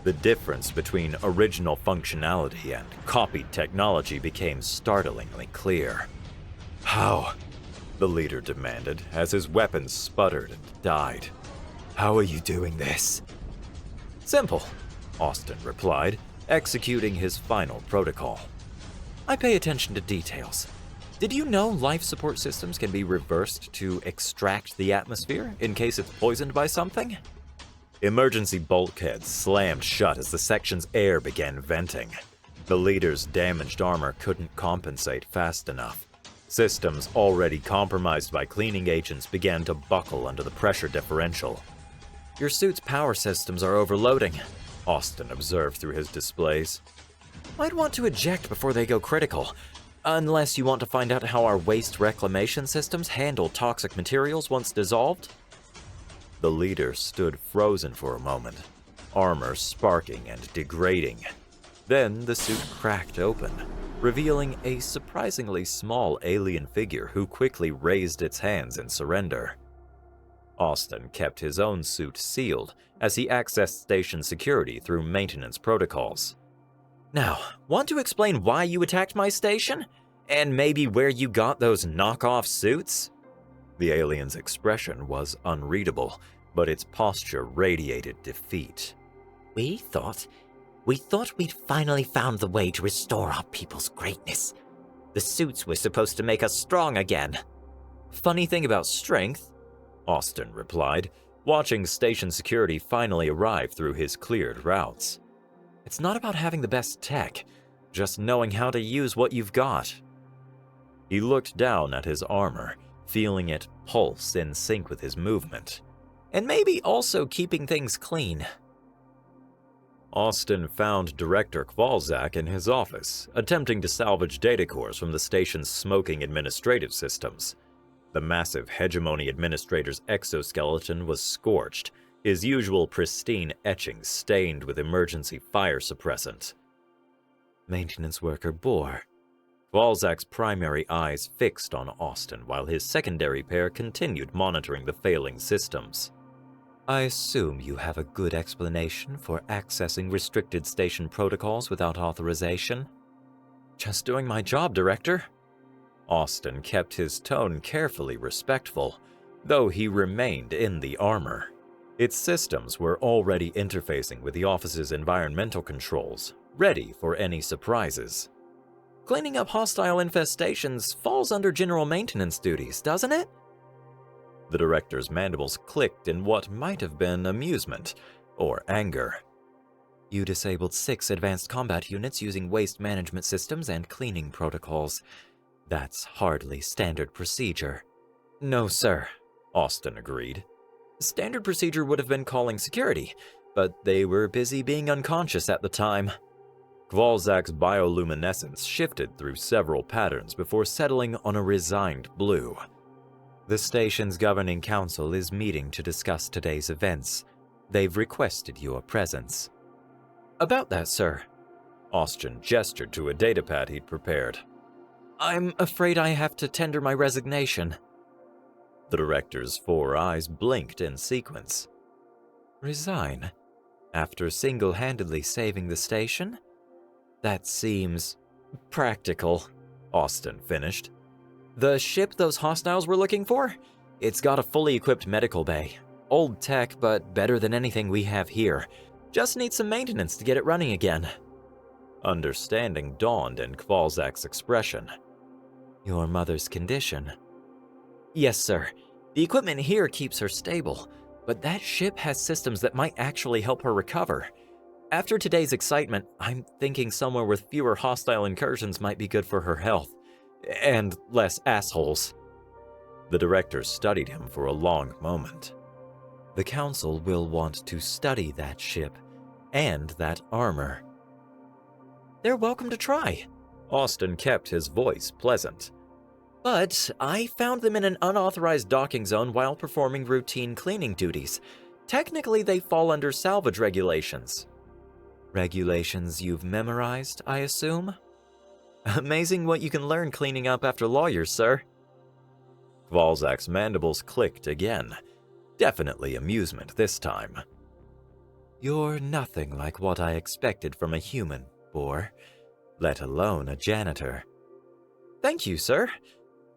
A: The difference between original functionality and copied technology became startlingly clear.
B: How?
A: The leader demanded as his weapons sputtered and died.
B: How are you doing this?
A: Simple, Austin replied, executing his final protocol. I pay attention to details. Did you know life support systems can be reversed to extract the atmosphere in case it's poisoned by something? Emergency bulkheads slammed shut as the section's air began venting. The leader's damaged armor couldn't compensate fast enough. Systems already compromised by cleaning agents began to buckle under the pressure differential. Your suit's power systems are overloading, Austin observed through his displays. Might want to eject before they go critical, unless you want to find out how our waste reclamation systems handle toxic materials once dissolved. The leader stood frozen for a moment, armor sparking and degrading. Then the suit cracked open, revealing a surprisingly small alien figure who quickly raised its hands in surrender. Austin kept his own suit sealed as he accessed station security through maintenance protocols. Now, want to explain why you attacked my station? And maybe where you got those knockoff suits? The alien's expression was unreadable, but its posture radiated defeat.
E: We thought we'd finally found the way to restore our people's greatness. The suits were supposed to make us strong again.
A: Funny thing about strength, Austin replied, watching station security finally arrive through his cleared routes. It's not about having the best tech, just knowing how to use what you've got. He looked down at his armor, feeling it pulse in sync with his movement, and maybe also keeping things clean. Austin found Director Kvalzak in his office, attempting to salvage data cores from the station's smoking administrative systems. The massive Hegemony Administrator's exoskeleton was scorched, his usual pristine etchings stained with emergency fire suppressant.
B: Maintenance worker Bohr.
A: Kvalzak's primary eyes fixed on Austin while his secondary pair continued monitoring the failing systems.
B: I assume you have a good explanation for accessing restricted station protocols without authorization?
A: Just doing my job, Director. Austin kept his tone carefully respectful, though he remained in the armor. Its systems were already interfacing with the office's environmental controls, ready for any surprises.
E: Cleaning up hostile infestations falls under general maintenance duties, doesn't it?
A: The director's mandibles clicked in what might have been amusement or anger.
B: You disabled 6 advanced combat units using waste management systems and cleaning protocols. That's hardly standard procedure.
A: No, sir, Austin agreed. Standard procedure would have been calling security, but they were busy being unconscious at the time. Kvalzak's bioluminescence shifted through several patterns before settling on a resigned blue.
B: The station's governing council is meeting to discuss today's events. They've requested your presence.
A: About that, sir. Austin gestured to a datapad he'd prepared.
E: I'm afraid I have to tender my resignation.
A: The director's 4 eyes blinked in sequence.
B: Resign? After single-handedly saving the station?
E: That seems practical,
A: Austin finished.
E: The ship those hostiles were looking for? It's got a fully equipped medical bay. Old tech, but better than anything we have here. Just needs some maintenance to get it running again.
A: Understanding dawned in Kvalzak's expression.
B: Your mother's condition?
E: Yes, sir. The equipment here keeps her stable, but that ship has systems that might actually help her recover. After today's excitement, I'm thinking somewhere with fewer hostile incursions might be good for her health. And less assholes.
A: The director studied him for a long moment.
B: The council will want to study that ship and that armor.
E: They're welcome to try.
A: Austin kept his voice pleasant.
E: But I found them in an unauthorized docking zone while performing routine cleaning duties. Technically, they fall under salvage regulations.
B: Regulations you've memorized, I assume?
E: Amazing what you can learn cleaning up after lawyers, sir.
A: Kvalzak's mandibles clicked again. Definitely amusement this time.
B: You're nothing like what I expected from a human, Bohr, let alone a janitor.
E: Thank you, sir.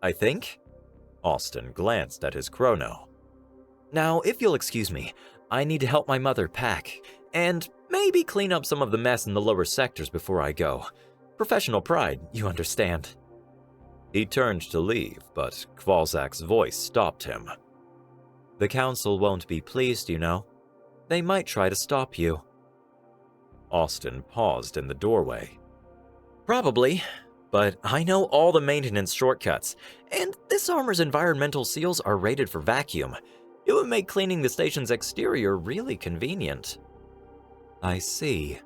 E: I think.
A: Austin glanced at his chrono.
E: Now, if you'll excuse me, I need to help my mother pack, and maybe clean up some of the mess in the lower sectors before I go. Professional pride, you understand.
A: He turned to leave, but Kvalzak's voice stopped him.
B: The council won't be pleased, you know. They might try to stop you.
A: Austin paused in the doorway.
E: Probably, but I know all the maintenance shortcuts, and this armor's environmental seals are rated for vacuum. It would make cleaning the station's exterior really convenient.
B: I see.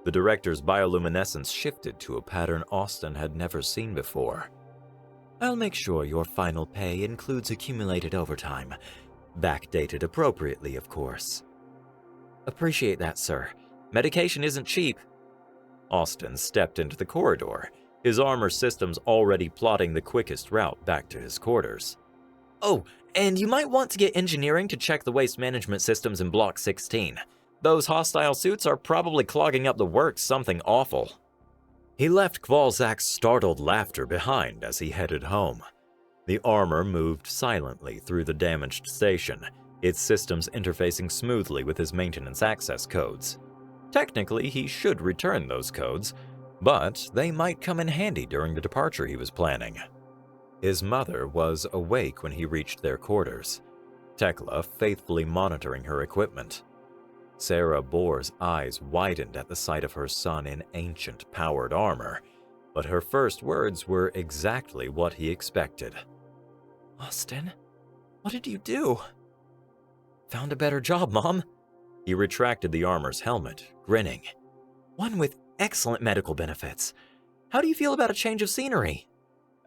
A: The director's bioluminescence shifted to a pattern Austin had never seen before.
B: I'll make sure your final pay includes accumulated overtime. Backdated appropriately, of course.
E: Appreciate that, sir. Medication isn't cheap.
A: Austin stepped into the corridor, his armor systems already plotting the quickest route back to his quarters.
E: Oh, and you might want to get engineering to check the waste management systems in Block 16. Those hostile suits are probably clogging up the works something awful.
A: He left Kvalzak's startled laughter behind as he headed home. The armor moved silently through the damaged station, its systems interfacing smoothly with his maintenance access codes. Technically, he should return those codes, but they might come in handy during the departure he was planning. His mother was awake when he reached their quarters, Tekla faithfully monitoring her equipment. Sarah Bohr's eyes widened at the sight of her son in ancient, powered armor, but her first words were exactly what he expected.
E: Austin, what did you do? Found a better job, Mom.
A: He retracted the armor's helmet, grinning.
E: One with excellent medical benefits. How do you feel about a change of scenery?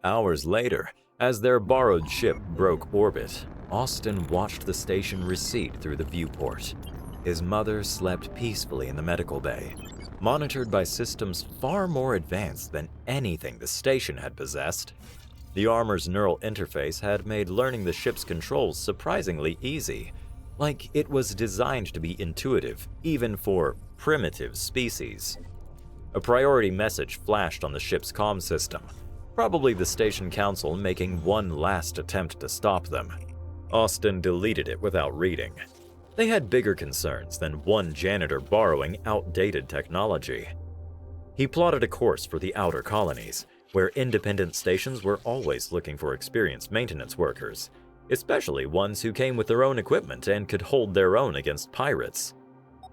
A: Hours later, as their borrowed ship broke orbit, Austin watched the station recede through the viewport. His mother slept peacefully in the medical bay, monitored by systems far more advanced than anything the station had possessed. The armor's neural interface had made learning the ship's controls surprisingly easy, like it was designed to be intuitive, even for primitive species. A priority message flashed on the ship's comm system, probably the station council making one last attempt to stop them. Austin deleted it without reading. They had bigger concerns than one janitor borrowing outdated technology. He plotted a course for the outer colonies, where independent stations were always looking for experienced maintenance workers, especially ones who came with their own equipment and could hold their own against pirates.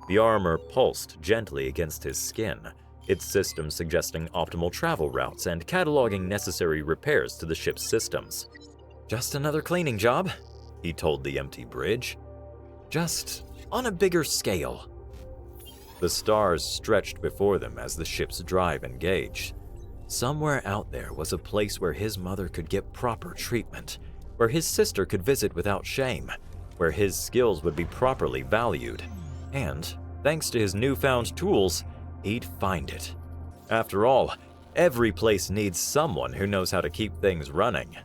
A: The armor pulsed gently against his skin, its system suggesting optimal travel routes and cataloging necessary repairs to the ship's systems.
E: Just another cleaning job,
A: he told the empty bridge.
E: just on a bigger scale.
A: The stars stretched before them as the ship's drive engaged. Somewhere out there was a place where his mother could get proper treatment, where his sister could visit without shame, where his skills would be properly valued, and, thanks to his newfound tools, he'd find it. After all, every place needs someone who knows how to keep things running.